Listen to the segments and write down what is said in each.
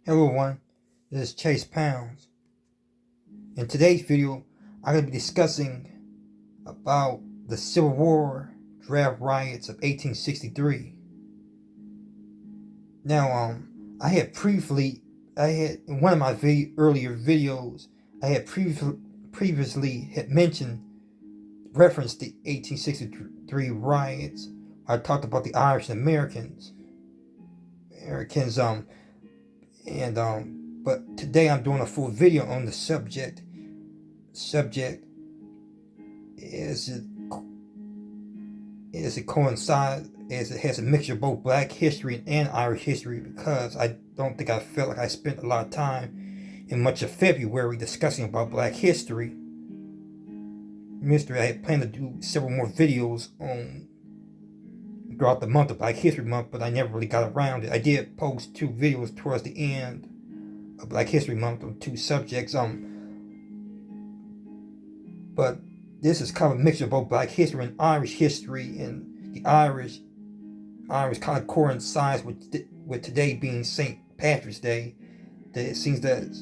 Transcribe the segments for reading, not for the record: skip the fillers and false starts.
Hello everyone, this is Chase Pounds. In today's video, I'm going to be discussing about the Civil War draft riots of 1863. Now, in one of my earlier videos, I had previously mentioned, referenced the 1863 riots. I talked about the Irish Americans, but today I'm doing a full video on the subject. Subject is it coincides as it has a mixture of both Black history and Irish history, because I don't think I felt like I spent a lot of time in much of February discussing about Black history. I had planned to do several more videos on throughout the month of Black History Month, but I never really got around it. I did post 2 videos towards the end of Black History Month on 2 subjects. But this is kind of a mixture of both Black history and Irish history, and the Irish kind of coincides with today being St. Patrick's Day. That it seems that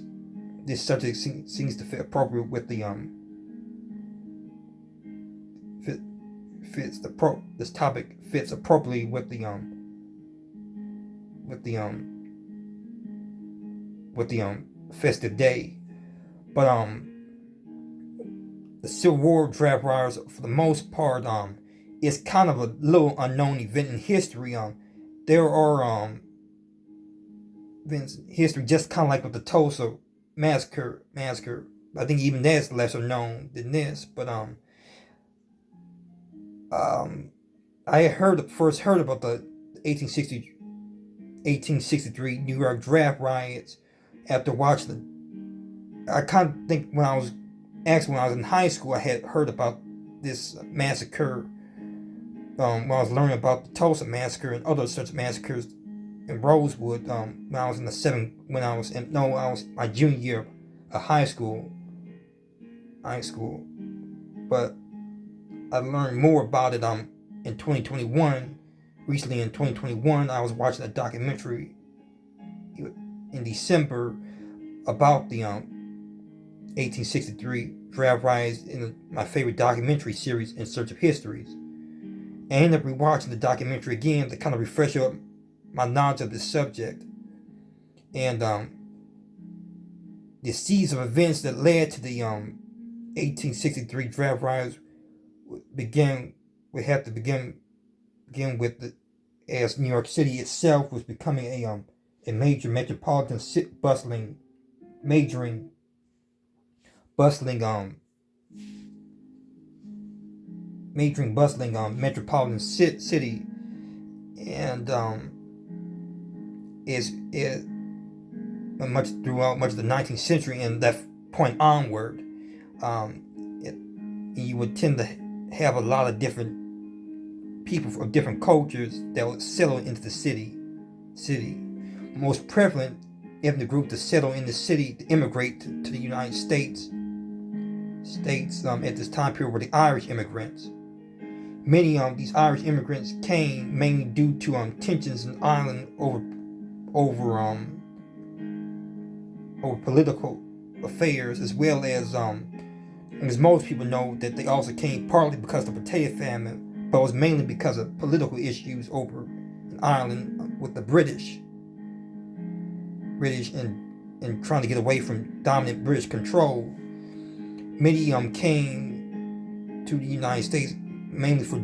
this subject seems to fit appropriate with the this topic fits appropriately with the festive day. But the Civil War draft riots, for the most part, is kind of a little unknown event in history. There are events in history, just kind of like with the Tulsa massacre. I think even that's lesser known than this. But I first heard about the 1863 New York draft riots after watching I kind of think when I was in high school, I had heard about this massacre when I was learning about the Tulsa massacre and other such massacres in Rosewood. When I was my junior year of high school. But I learned more about it in 2021. Recently in 2021, I was watching a documentary in December about the 1863 draft riots in my favorite documentary series, In Search of Histories. I ended up rewatching the documentary again to kind of refresh up my knowledge of this subject. And the series of events that led to the 1863 draft riots we have to begin with as New York City itself was becoming a major metropolitan bustling metropolitan city, and is throughout much of the 19th century and that point onward, you would tend to have a lot of different people of different cultures that would settle into the city. Most prevalent ethnic group to settle in the city, to immigrate to the United States at this time period were the Irish immigrants. Many these Irish immigrants came mainly due to tensions in Ireland over political affairs, as well as most people know that they also came partly because of the potato famine, but it was mainly because of political issues over in Ireland with the British and trying to get away from dominant British control. Many came to the United States mainly for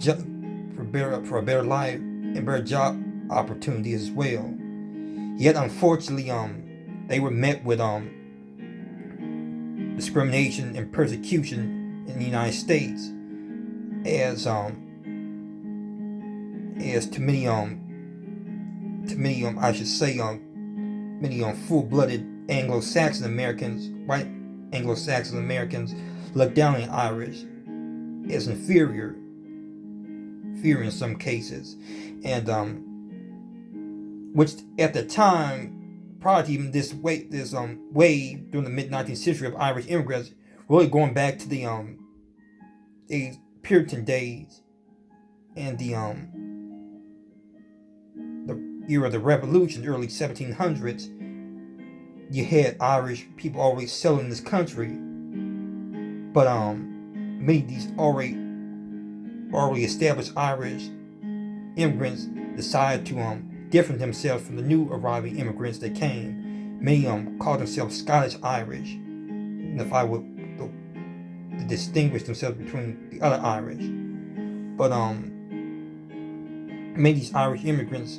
a better life and better job opportunities as well. Yet unfortunately, they were met with discrimination and persecution in the United States, as many full-blooded Anglo-Saxon Americans, white Anglo-Saxon Americans, looked down on Irish as inferior in some cases, and which at the time, prior to even this wave during the mid 19th century of Irish immigrants, really going back to the Puritan days and the era of the Revolution, early 1700s, you had Irish people already settling in this country, but many of these already established Irish immigrants decided to difference themselves from the new arriving immigrants that came. Many called themselves Scottish Irish, unified with to distinguish themselves between the other Irish. But many of these Irish immigrants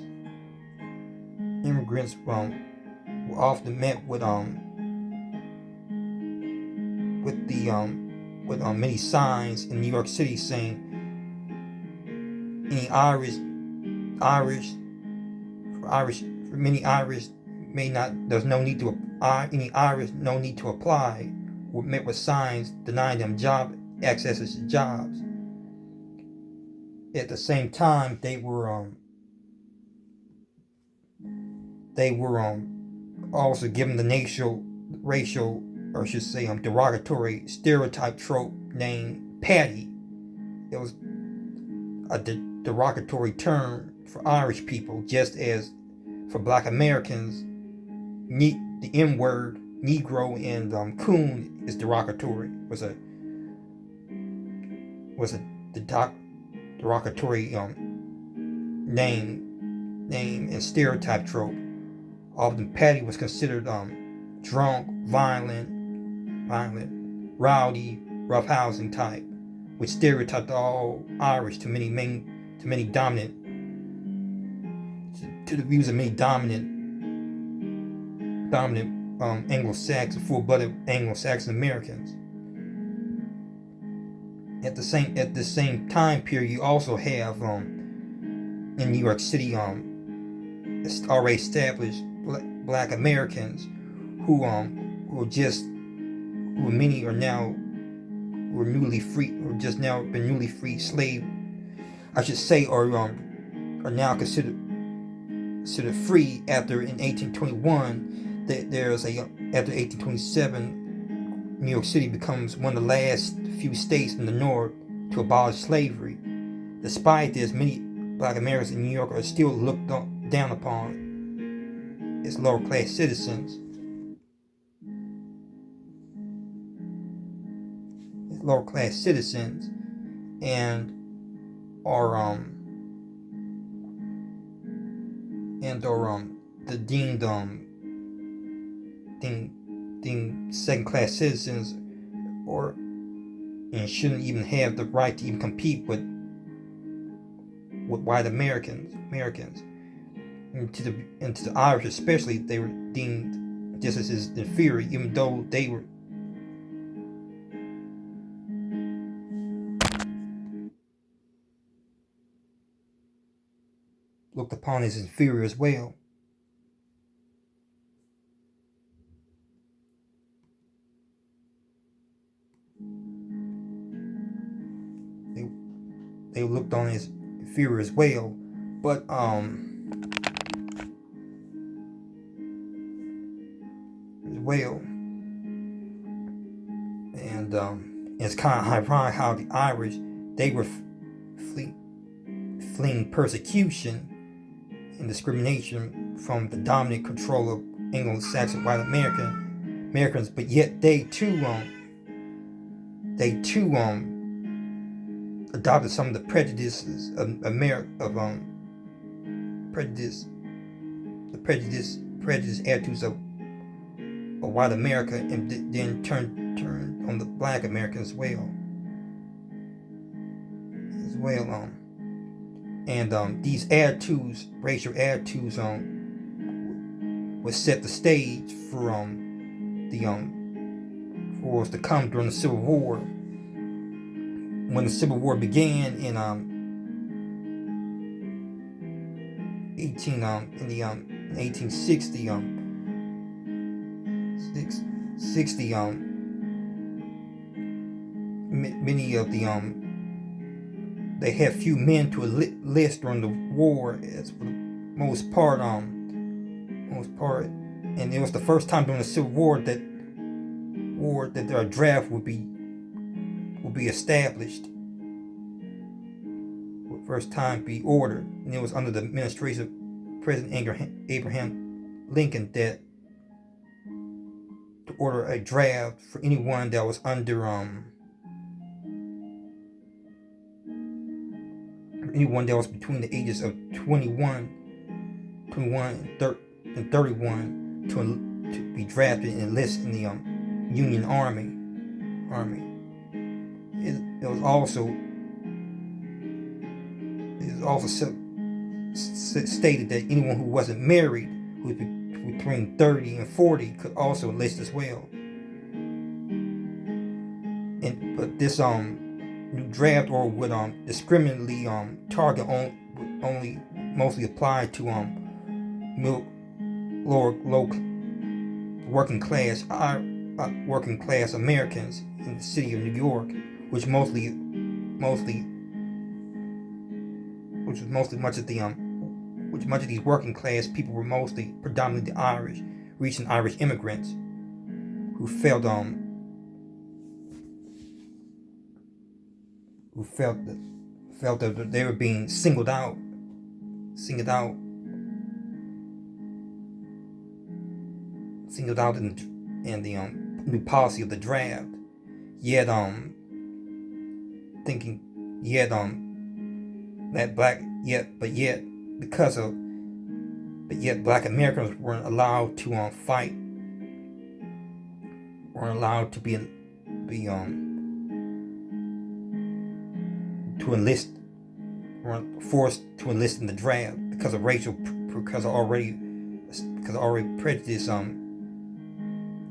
were often met with many signs in New York City saying any for many Irish may not, there's no need to, any Irish no need to apply, were met with signs denying them access to jobs. At the same time, they were also given the racial, or I should say, derogatory stereotype trope named Paddy. It was a derogatory term for Irish people, just as for Black Americans, the M word, Negro, and coon is derogatory. Was a derogatory name and stereotype trope. Often Paddy was considered drunk, violent, rowdy, roughhousing type, which stereotyped all Irish to the views of many dominant Anglo-Saxon, full-blooded Anglo-Saxon Americans. At the same time period, you also have in New York City already established Black Americans who many are now were newly free, or just now been newly freed slave, I should say, or are now considered free after in 1821. After 1827, New York City becomes one of the last few states in the North to abolish slavery. Despite this, many Black Americans in New York are still looked down upon as lower class citizens. And are deemed second class citizens, and shouldn't even have the right to even compete with white Americans. And to the Irish especially, they were deemed just as inferior, even though they were looked upon as inferior as well. They were looked on as inferior as well. But it's kind of ironic how the Irish, they were fleeing persecution and discrimination from the dominant control of Anglo-Saxon white Americans, but yet they too adopted some of the prejudices of prejudice attitudes of white America, and then turned on the Black Americans as well. These attitudes, racial attitudes, would set the stage for what's to come during the Civil War. When the Civil War began in 1860, many of they had few men to enlist during the war, as for the most part, and it was the first time during the Civil War that their draft would be established. First time be ordered, and it was under the administration of President Abraham Lincoln that order a draft for anyone that was under anyone that was between the ages of 21 and 31 to be drafted and enlist in the Union Army. It was also stated that anyone who wasn't married, who was between 30 and 40, could also enlist as well. But this new draft order would discriminately target only mostly apply to low working class Americans in the city of New York, which much of these working class people were mostly predominantly Irish, recent Irish immigrants who felt that they were being singled out in the new policy of the draft. Yet black Americans weren't allowed to fight, weren't allowed to to enlist, weren't forced to enlist in the draft because of already prejudiced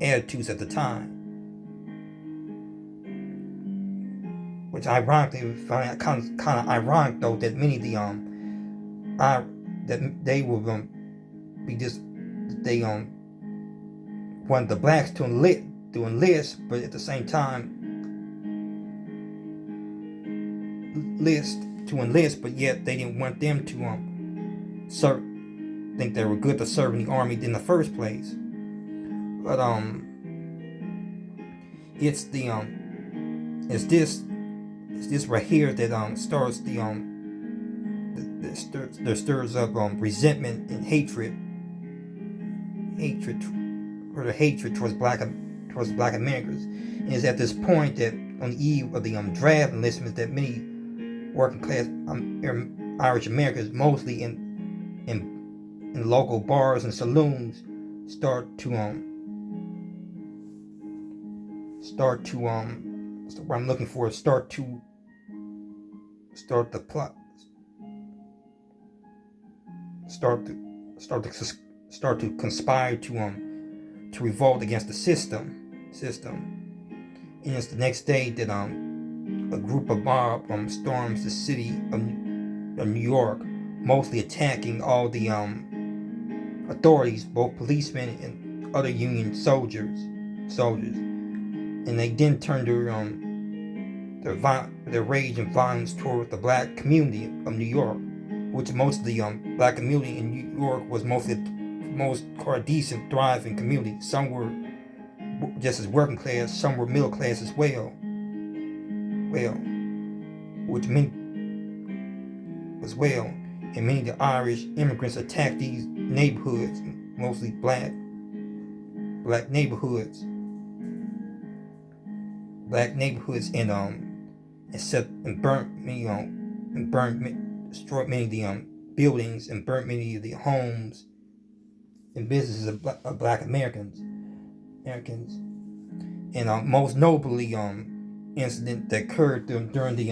attitudes at the time. Which ironically, we find kind of ironic though, that many of the that they will they wanted the blacks to enlist, but at the same time but yet they didn't want them to think they were good to serve in the army in the first place. But it's this right here that starts that stirs up resentment and hatred towards black Americans. And it's at this point that on the eve of the draft enlistment that many working class Irish Americans, mostly in local bars and saloons, start to conspire to revolt against the system. And it's the next day that a group of mob storms the city of New York, mostly attacking all the authorities, both policemen and other Union soldiers. And they then turned their rage and violence toward the black community of New York, which most of the black community in New York was most decent, thriving community. Some were just as working class, some were middle class as well. And many of the Irish immigrants attacked these neighborhoods, mostly black neighborhoods, destroyed many of the buildings and burnt many of the homes and businesses of black Americans. And most notably, incident that occurred during the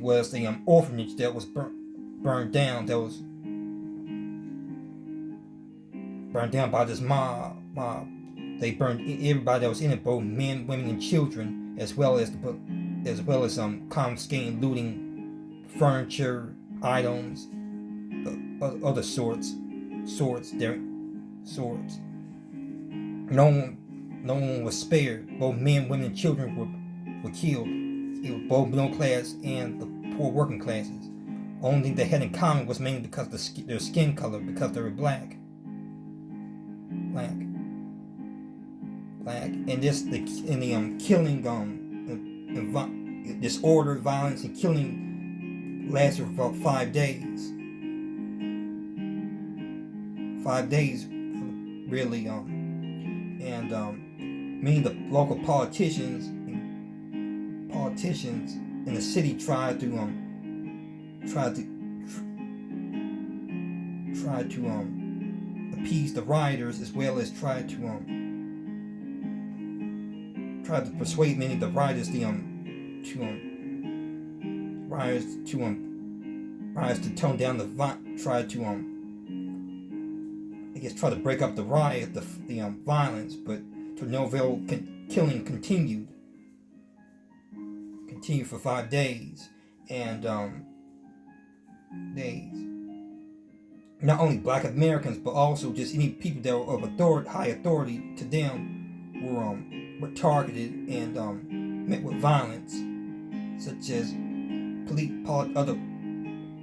was the orphanage that was burned down. That was burned down by this mob. They burned everybody that was in it, both men, women, and children, as well as confiscating, looting furniture, items, other sorts. No one was spared. Both men, women, and children were killed. Both middle class and the poor working classes. Only thing they had in common was mainly because of their skin color, because they were black. And the killing disorder, violence, and killing lasted for about 5 days. 5 days, really. And many of the local politicians in the city tried to appease the rioters, as well as tried to persuade many of the rioters to tone down the try to break up the riot, the violence, but Tourneurville killing continued for 5 days, and not only Black Americans, but also just any people that were of high authority to them were targeted and met with violence, such as other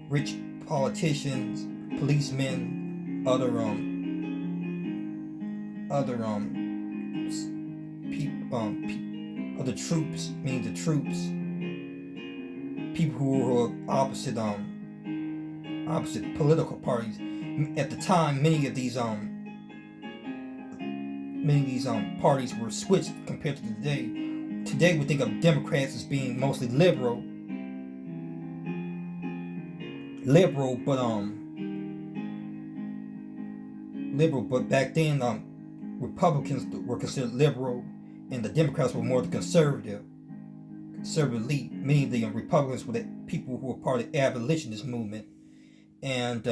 rich politicians, policemen, other troops, meaning the troops, people who were opposite political parties. At the time, many of these parties were switched compared to today. Today, we think of Democrats as being mostly liberal, but back then, Republicans were considered liberal, and the Democrats were more the conservative elite. Many of the Republicans were the people who were part of the abolitionist movement, and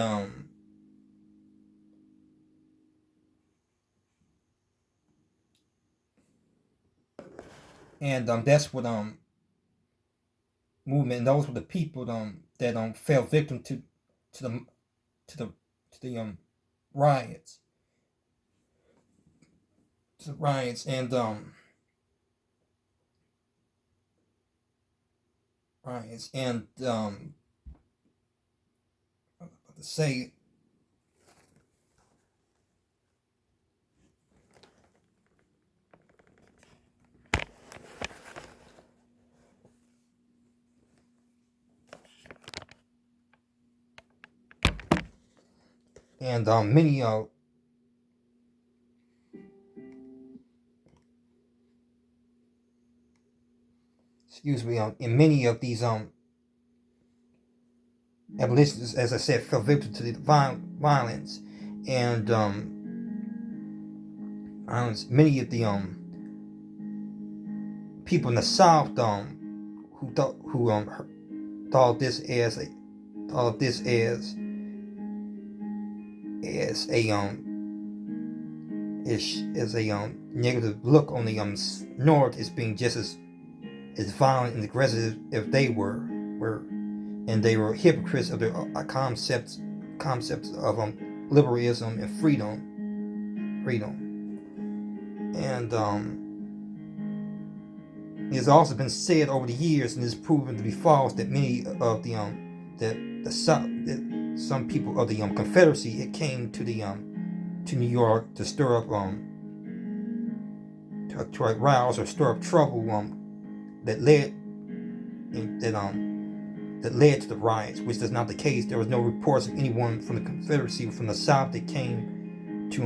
that's what movement. And those were the people that fell victim to the riots, and say and many in many of these abolitionists, as I said, fell victim to the violence, and many of the people in the South who thought this as a negative look on the North, as being just as violent and aggressive if they were, and they were hypocrites of their concepts of liberalism and freedom, and it's also been said over the years, and it's proven to be false, that many of the some people of the Confederacy, it came to New York to stir up to arouse or stir up trouble that led to the riots, which is not the case. There was no reports of anyone from the Confederacy or from the South that came to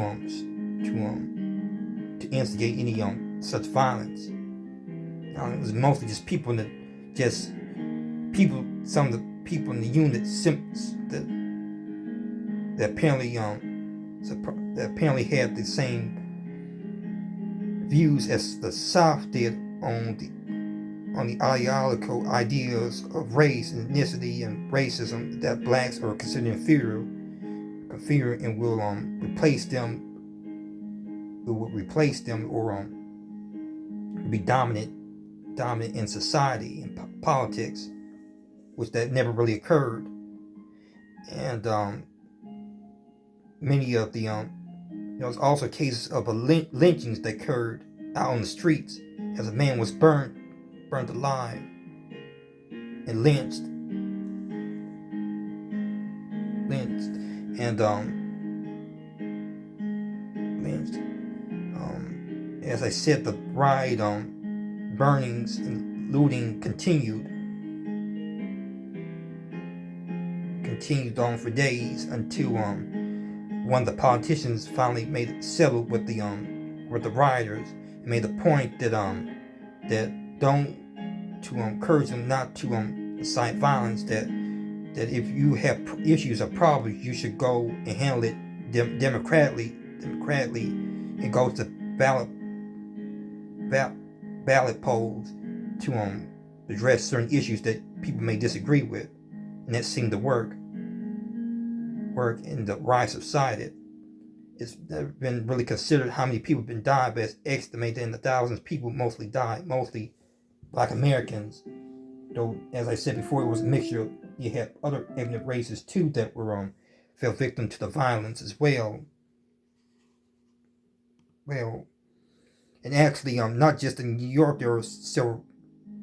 instigate any such violence. It was mostly just people some of the people in the unit that apparently had the same views as the South did on the ideological ideas of race and ethnicity and racism, that blacks are considered inferior, and will replace them or be dominant in society and politics, which that never really occurred. And many of the there was also cases of lynchings that occurred out on the streets, as a man was burnt alive and lynched, and as I said, the riot burnings and looting continued on for days until one of the politicians finally made it settled with the rioters and made the point that don't to encourage them not to incite violence, that if you have issues or problems, you should go and handle it democratically, and go to ballot polls to address certain issues that people may disagree with, and that seemed to work, and the riots subsided. It's never been really considered how many people have been died, but it's estimated in the thousands people mostly died, mostly Black Americans. Though, as I said before, it was a mixture. You had other ethnic races too that were fell victim to the violence as well. And actually, not just in New York, there were several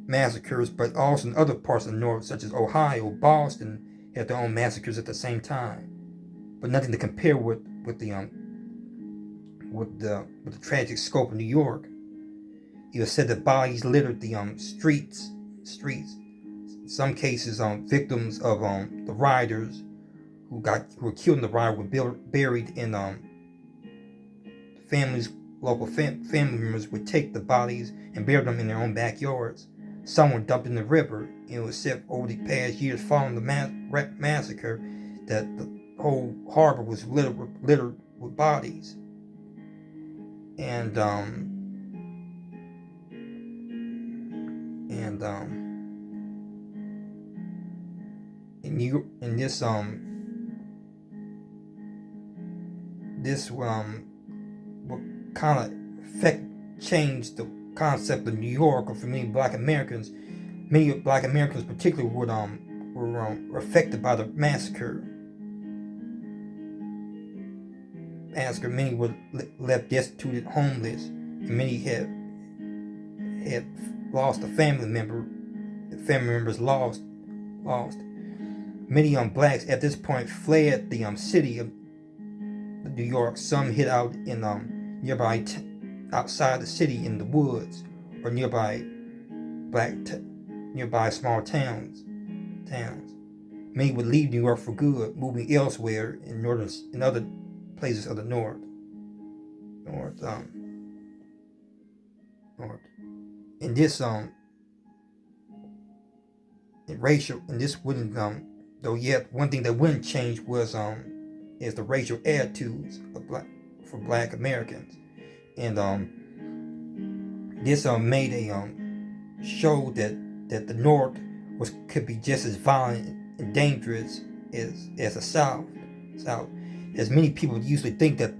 massacres, but also in other parts of the North, such as Ohio, Boston, had their own massacres at the same time. But nothing to compare with the tragic scope of New York. It was said that bodies littered the streets. In some cases, victims of the rioters who were killed in the riot were buried in local family members would take the bodies and bury them in their own backyards. Some were dumped in the river. It was said over the past years following the massacre that the whole harbor was littered with bodies. And this kind of changed the concept of New York, or for many Black Americans. Many Black Americans, particularly, were affected by the massacre. Many were left destitute, homeless, and many had lost a family member. Family members lost. Many Blacks at this point fled the city of New York. Some hid out in nearby outside the city in the woods, or nearby small towns. Many would leave New York for good, moving elsewhere in other places of the north. And this wouldn't though yet one thing that wouldn't change was is the racial attitudes of Black Americans. And this made a show that the North could be just as violent and dangerous as the South. As many people usually think that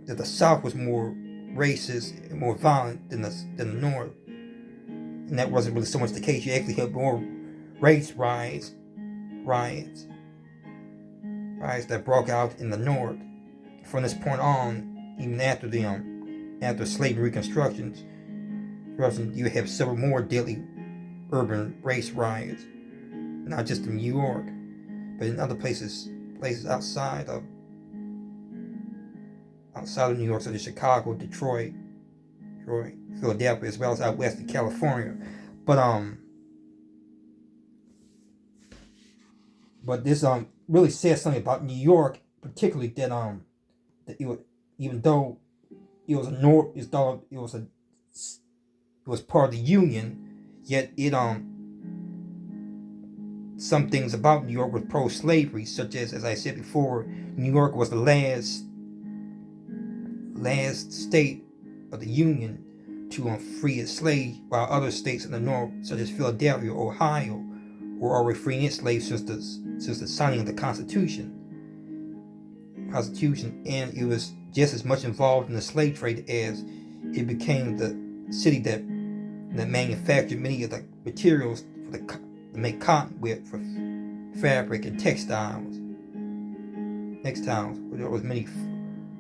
the South was more racist and more violent than the North, and that wasn't really so much the case. You actually had more race riots that broke out in the North. From this point on, even after slavery reconstructions, you have several more deadly urban race riots, not just in New York, but in other places outside of New York, such as Chicago, Detroit, Philadelphia, as well as out west in California. But this really says something about New York, particularly that even though it was part of the Union, yet some things about New York were pro-slavery, such as I said before, New York was the last state of the Union to free its slaves, while other states in the North, such as Philadelphia, Ohio, were already freeing its slaves since the signing of the Constitution, and it was just as much involved in the slave trade as it became the city that manufactured many of the materials to make cotton with, for fabric and textiles. There was many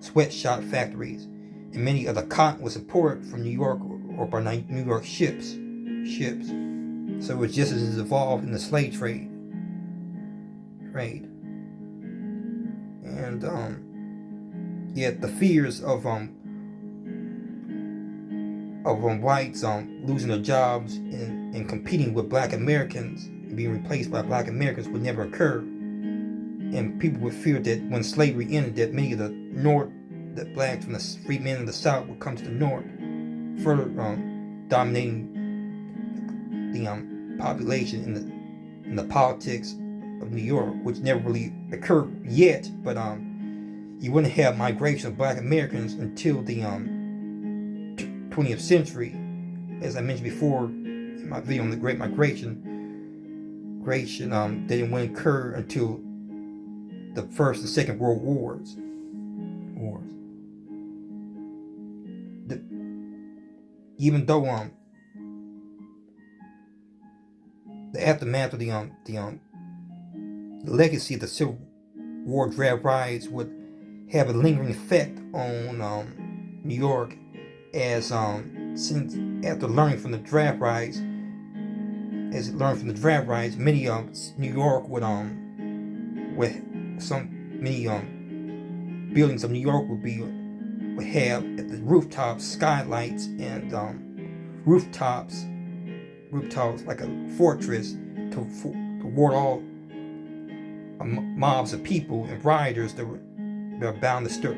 sweatshop factories, and many of the cotton was imported from New York or by New York ships. So it was just as involved in the slave trade. And yet the fears of whites losing their jobs and competing with black Americans and being replaced by black Americans would never occur. And people would fear that when slavery ended, that many of the North, that blacks from the free men of the South would come to the North, further dominating the population in the politics of New York, which never really occurred yet. But you wouldn't have migration of black Americans until the 20th century. As I mentioned before in my video on the Great Migration, didn't occur until the First and Second World Wars. Even though the aftermath of the legacy of the Civil War draft riots would have a lingering effect on New York, as since after learning from the draft riots, many New York would many buildings of New York would have at the rooftops skylights and rooftops like a fortress to ward all mobs of people and rioters that were bound to stir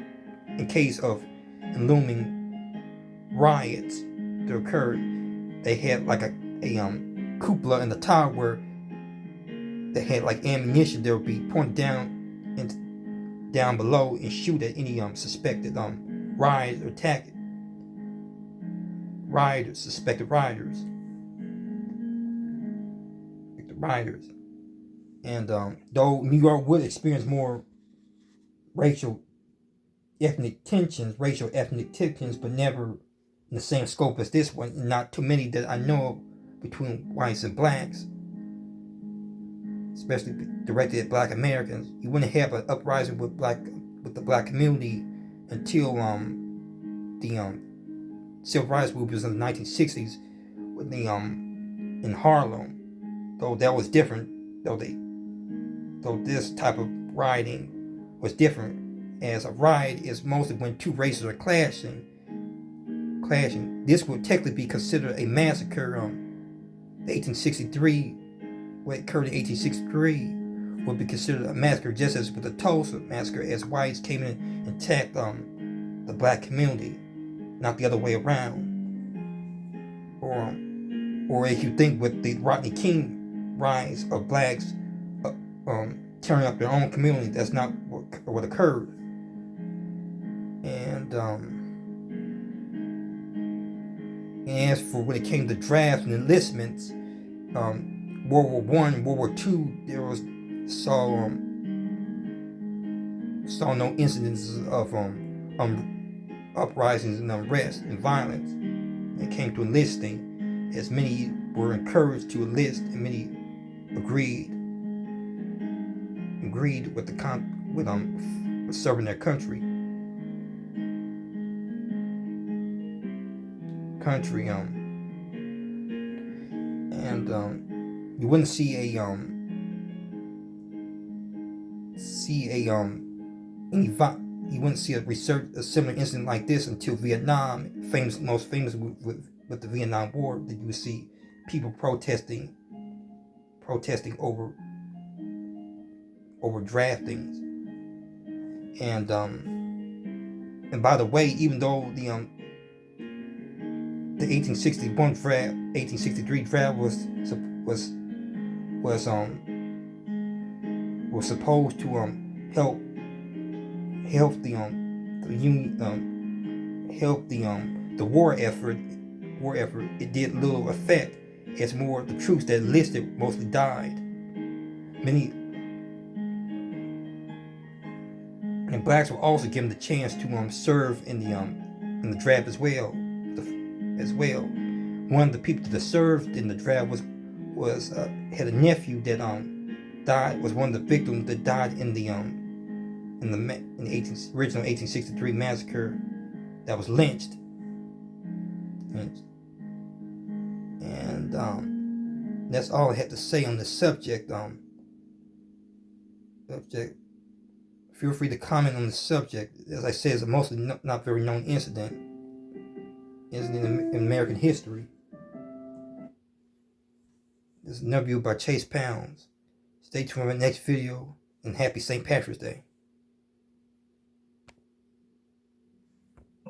in case of looming riots that occurred. They had like a cupola in the tower where they had like ammunition that would be pointed down below and shoot at any suspected suspected rioters. And though New York would experience more racial ethnic tensions, but never in the same scope as this one, not too many that I know of between whites and blacks, especially directed at black Americans. You wouldn't have an uprising with the black community until the civil rights movement was in the 1960s with the in Harlem. Though that was different, though this type of rioting was different, as a riot is mostly when two races are clashing. This would technically be considered a massacre. 1863, what occurred in 1863 would be considered a massacre, just as with the Tulsa massacre, as whites came in and attacked the black community, not the other way around. Or if you think with the Rodney King rise of blacks tearing up their own community, that's not what occurred. And as for when it came to drafts and enlistments, World War I, World War II, there was saw no incidences of uprisings and unrest and violence. When it came to enlisting, as many were encouraged to enlist, and many agreed with with serving their country. And you wouldn't see you wouldn't see a similar incident like this until Vietnam. Most famous with the Vietnam War, that you would see people protesting over draftings. And by the way, even though the 1863 draft was supposed to help the war effort, it did little effect, as more of the troops that enlisted mostly died. Many and blacks were also given the chance to serve in the draft as well. One of the people that served in the draft was had a nephew that died, was one of the victims that died in the original 1863 massacre, that was lynched. And that's all I had to say on this subject. Feel free to comment on the subject. As I said, it's a mostly not very known incident. in American history. This is an interview by Chase Pounds. Stay tuned for my next video, and happy St. Patrick's Day.